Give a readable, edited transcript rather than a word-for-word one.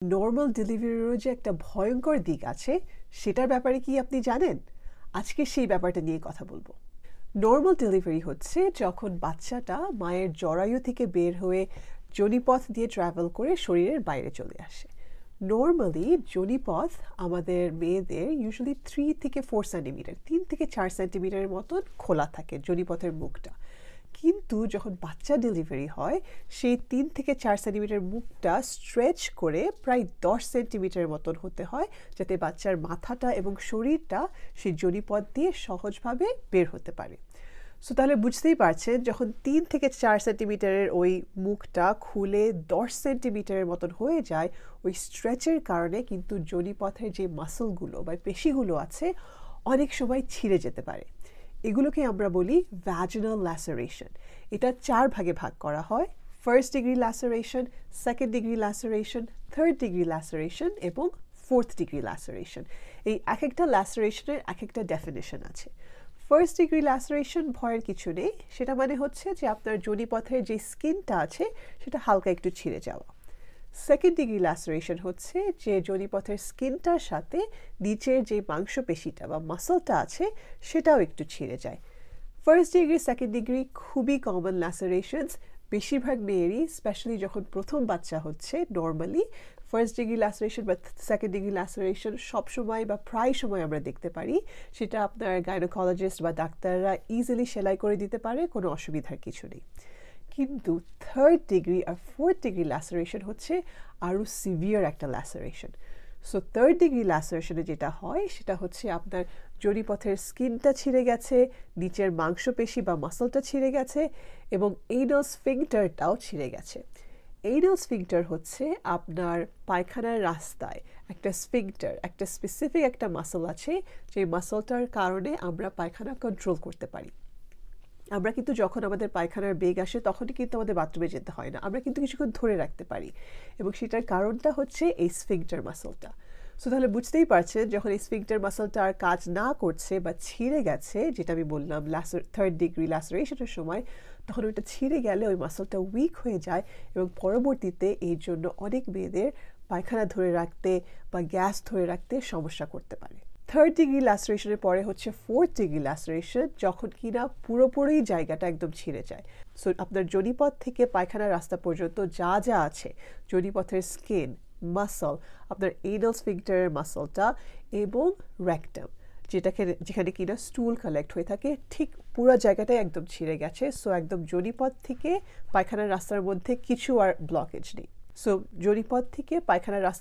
Normal ডেলিভারিরও যে একটা ভয়ঙ্কর দিক আছে সেটার ব্যাপারে কি আপনি জানেন? আজকে সেই ব্যাপারটা নিয়ে কথা বলবো। নরমাল ডেলিভারি হচ্ছে যখন বাচ্চাটা মায়ের জরায়ু থেকে বের হয়ে যোনিপথ দিয়ে ট্রাভেল করে শরীরের বাইরে চলে আসে। নর্মালি যোনিপথ আমাদের মেয়েদের ইউজুয়ালি 3 থেকে 4 সেন্টিমিটার 3 থেকে 4 সেন্টিমিটারের মতন খোলা থাকে যোনিপথের মুখটা। কিন্তু যখন বাচ্চা ডেলিভারি হয় সেই 3 থেকে 4 সেন্টিমিটার মুখটা স্ট্রেচ করে প্রায় 10 সেন্টিমিটারের মতন হতে হয়, যাতে বাচ্চার মাথাটা এবং শরীরটা সেই যোনিপথ দিয়ে সহজভাবে বের হতে পারে। সো তাহলে বুঝতেই পারছেন, যখন 3 থেকে 4 সেন্টিমিটারের ওই মুখটা খুলে 10 সেন্টিমিটারের মতন হয়ে যায়, ওই স্ট্রেচের কারণে কিন্তু যোনিপথের যে মাসলগুলো বা পেশিগুলো আছে অনেক সময় ছিঁড়ে যেতে পারে। এগুলোকে আমরা বলি ভ্যাজিনাল ল্যাসারেশন। এটা 4 ভাগে ভাগ করা হয়: first degree laceration, second degree laceration, third degree laceration এবং ফোর্থ ডিগ্রি ল্যাসারেশন। এই এক একটা ল্যাসারেশনের এক একটা ডেফিনেশন আছে। ফার্স্ট ডিগ্রি ল্যাসারেশন ভয়ের কিছু নেই, সেটা মানে হচ্ছে যে আপনার যোনিপথের যে স্কিনটা আছে সেটা হালকা একটু ছিঁড়ে যাওয়া। সেকেন্ড ডিগ্রি ল্যাসারেশন হচ্ছে যে যোনিপথের স্কিনটার সাথে নিচের যে মাংসপেশিটা বা মাসলটা আছে সেটাও একটু ছিঁড়ে যায়। ফার্স্ট ডিগ্রি সেকেন্ড ডিগ্রি খুবই কমন ল্যাসারেশনস। বেশিরভাগ মেয়েরই, স্পেশালি যখন প্রথম বাচ্চা হচ্ছে, নর্মালি ফার্স্ট ডিগ্রি ল্যাসারেশন বা সেকেন্ড ডিগ্রি ল্যাসারেশন সবসময় বা প্রায় সময় আমরা দেখতে পারি। সেটা আপনার গাইনোকোলজিস্ট বা ডাক্তাররা ইজিলি সেলাই করে দিতে পারে, কোনো অসুবিধার কিছু নেই। কিন্তু থার্ড ডিগ্রি আর ফোর্থ ডিগ্রি ল্যাসারেশন হচ্ছে আরও সিভিয়ার একটা ল্যাসারেশন। সো থার্ড ডিগ্রি ল্যাসারেশনে যেটা হয় সেটা হচ্ছে আপনার যোনিপথের স্কিনটা ছিঁড়ে গেছে, নিচের মাংসপেশি বা মাসলটা ছিঁড়ে গেছে এবং এইনাল স্ফিংটারটাও ছিঁড়ে গেছে। এইনাল স্ফিংটার হচ্ছে আপনার পায়খানার রাস্তায় একটা স্ফিংটার, একটা স্পেসিফিক একটা মাসল আছে, যে মাসলটার কারণে আমরা পায়খানা কন্ট্রোল করতে পারি। আমরা কিন্তু যখন আমাদের পায়খানার বেগ আসে তখনই কিন্তু আমাদের বাথরুমে যেতে হয় না, আমরা কিন্তু কিছুক্ষণ ধরে রাখতে পারি, এবং সেটার কারণটা হচ্ছে এই স্ফিংটার মাসলটা। সো তাহলে বুঝতেই পারছেন, যখন এই স্ফিংটার মাসলটা আর কাজ না করছে বা ছিঁড়ে গেছে, যেটা আমি বললাম থার্ড ডিগ্রি ল্যাসারেশনের সময়, তখন ওইটা ছিঁড়ে গেলে ওই মাসলটা উইক হয়ে যায় এবং পরবর্তীতে এই জন্য অনেক মেয়েদের পায়খানা ধরে রাখতে বা গ্যাস ধরে রাখতে সমস্যা করতে পারে। থার্ড ডিগ্রি ল্যাসারেশনের পরে হচ্ছে ফোর্থ ডিগ্রি ল্যাসারেশন, যখন কিনা পুরোপুরি জায়গাটা একদম ছিঁড়ে যায়। সো আপনার যোনিপথ থেকে পায়খানার রাস্তা পর্যন্ত যা যা আছে, যোনিপথের স্কিন, মাসল, আপনার এনাল স্ফিংটারের মাসলটা এবং রেকটাম, যেখানে কিনা স্টুল কালেক্ট হয়ে থাকে, ঠিক পুরো জায়গাটাই একদম ছিঁড়ে গেছে। সো একদম যোনিপথ থেকে পায়খানার রাস্তার মধ্যে কিছু আর ব্লকেজ নেই। সো যোনিপথ থেকে পায়খানার রাস্তা